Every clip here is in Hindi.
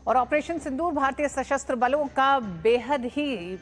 और ऑपरेशन सिंदूर भारतीय सशस्त्र बलों का बेहद ही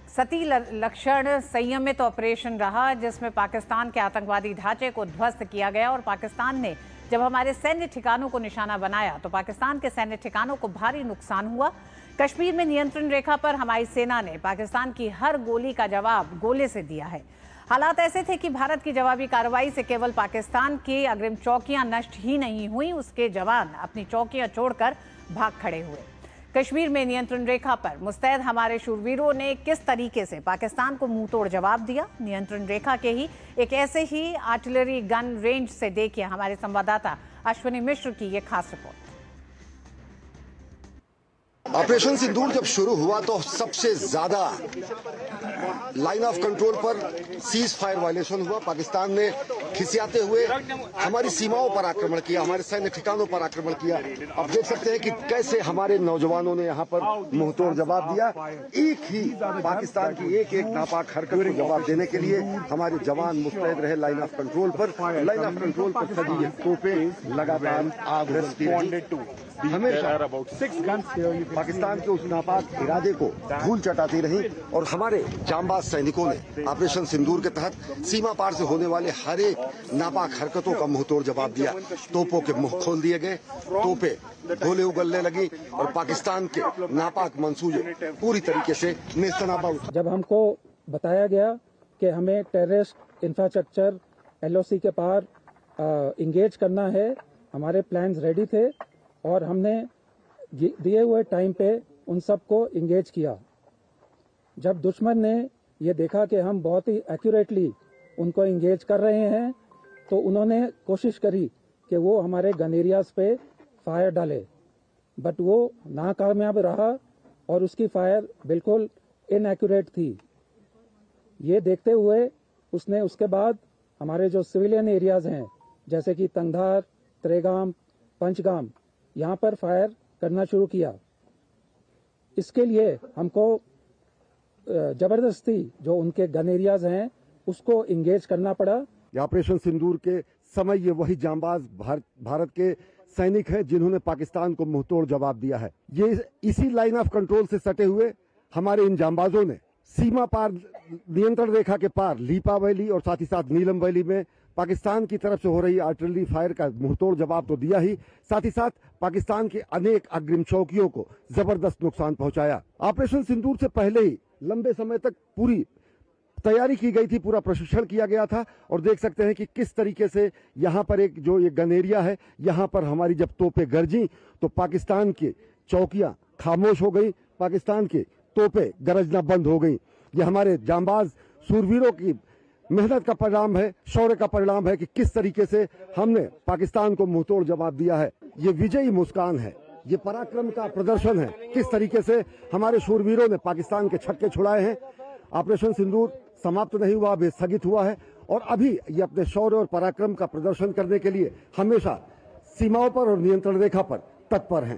सती लक्षण संयमित ऑपरेशन रहा, जिसमें पाकिस्तान के आतंकवादी ढांचे को ध्वस्त किया गया। और पाकिस्तान ने जब हमारे सैन्य ठिकानों को निशाना बनाया तो पाकिस्तान के सैन्य ठिकानों को भारी नुकसान हुआ। कश्मीर में नियंत्रण रेखा पर हमारी सेना ने पाकिस्तान की हर गोली का जवाब गोले से दिया है। हालात ऐसे थे कि भारत की जवाबी कार्रवाई से केवल पाकिस्तान की अग्रिम चौकियां नष्ट ही नहीं हुई, उसके जवान अपनी चौकियां छोड़कर भाग खड़े हुए। कश्मीर में नियंत्रण रेखा पर मुस्तैद हमारे शूरवीरों ने किस तरीके से पाकिस्तान को मुंहतोड़ जवाब दिया, नियंत्रण रेखा के ही एक ऐसे ही आर्टिलरी गन रेंज से देखिए हमारे संवाददाता अश्विनी मिश्र की ये खास रिपोर्ट। ऑपरेशन सिंदूर जब शुरू हुआ तो सबसे ज्यादा लाइन ऑफ कंट्रोल पर सीज फायर वायलेशन हुआ। पाकिस्तान ने खिसियाते हुए हमारी सीमाओं पर आक्रमण किया, हमारे सैन्य ठिकानों पर आक्रमण किया। अब देख सकते हैं कि कैसे हमारे नौजवानों ने यहाँ पर मुंहतोड़ जवाब दिया। एक ही पाकिस्तान की एक एक नापाक हरकत को जवाब देने के लिए हमारे जवान मुस्तैद रहे लाइन ऑफ कंट्रोल पर। लाइन ऑफ कंट्रोल पर सजी तोपें लगातार आग बरसती रही। हमेशा पाकिस्तान के उस नापाक इरादे को धूल चटाती रही और हमारे जांबाज सैनिकों ने ऑपरेशन सिंदूर के तहत सीमा पार से होने वाले हर एक नापाक हरकतों का मुंहतोड़ जवाब दिया। तोपों के मुंह खोल दिए गए, तोपें गोले उगलने लगी और पाकिस्तान के नापाक मंसूबे पूरी तरीके से नेस्तनाबूद। जब हमको बताया गया कि हमें टेररिस्ट इंफ्रास्ट्रक्चर LOC के पार इंगेज करना है, हमारे प्लान्स रेडी थे और हमने दिए हुए टाइम पे उन सबको इंगेज किया। जब दुश्मन ने ये देखा कि हम बहुत ही एक्यूरेटली उनको इंगेज कर रहे हैं तो उन्होंने कोशिश करी कि वो हमारे गन एरियाज पे फायर डाले, बट वो नाकामयाब रहा और उसकी फायर बिल्कुल इनएक्यूरेट थी। ये देखते हुए उसने उसके बाद हमारे जो सिविलियन एरियाज हैं जैसे कि तंगधार, त्रेगाम, पंचगाम, यहाँ पर फायर करना शुरू किया। इसके लिए हमको जबरदस्ती जो उनके गन एरियाज हैं उसको इंगेज करना पड़ा। ऑपरेशन सिंदूर के समय ये वही जांबाज भारत के सैनिक हैं जिन्होंने पाकिस्तान को मुंहतोड़ जवाब दिया है। ये इसी लाइन ऑफ कंट्रोल से सटे हुए हमारे इन जांबाजों ने सीमा पार नियंत्रण रेखा के पार लीपा वैली और साथ ही साथ नीलम वैली में पाकिस्तान की तरफ से हो रही आर्टिलरी फायर का मुंहतोड़ जवाब तो दिया ही, साथ ही साथ पाकिस्तान के अनेक अग्रिम चौकियों को जबरदस्त नुकसान पहुंचाया। ऑपरेशन सिंदूर से पहले ही लंबे समय तक पूरी तैयारी की गई थी, पूरा प्रशिक्षण किया गया था और देख सकते हैं कि किस तरीके से यहाँ पर एक जो ये गन एरिया है, यहाँ पर हमारी जब तोपें गरजी तो पाकिस्तान की चौकियां खामोश हो गई, पाकिस्तान की तोपें गरजना बंद हो गई। ये हमारे जांबाज सूरवीरों की मेहनत का परिणाम है, शौर्य का परिणाम है कि किस तरीके से हमने पाकिस्तान को मुंहतोड़ जवाब दिया है। ये विजयी मुस्कान है, ये पराक्रम का प्रदर्शन है, किस तरीके से हमारे शूरवीरों ने पाकिस्तान के छक्के छुड़ाए हैं। ऑपरेशन सिंदूर समाप्त नहीं हुआ, अभी स्थगित हुआ है और अभी ये अपने शौर्य और पराक्रम का प्रदर्शन करने के लिए हमेशा सीमाओं पर और नियंत्रण रेखा पर तत्पर हैं।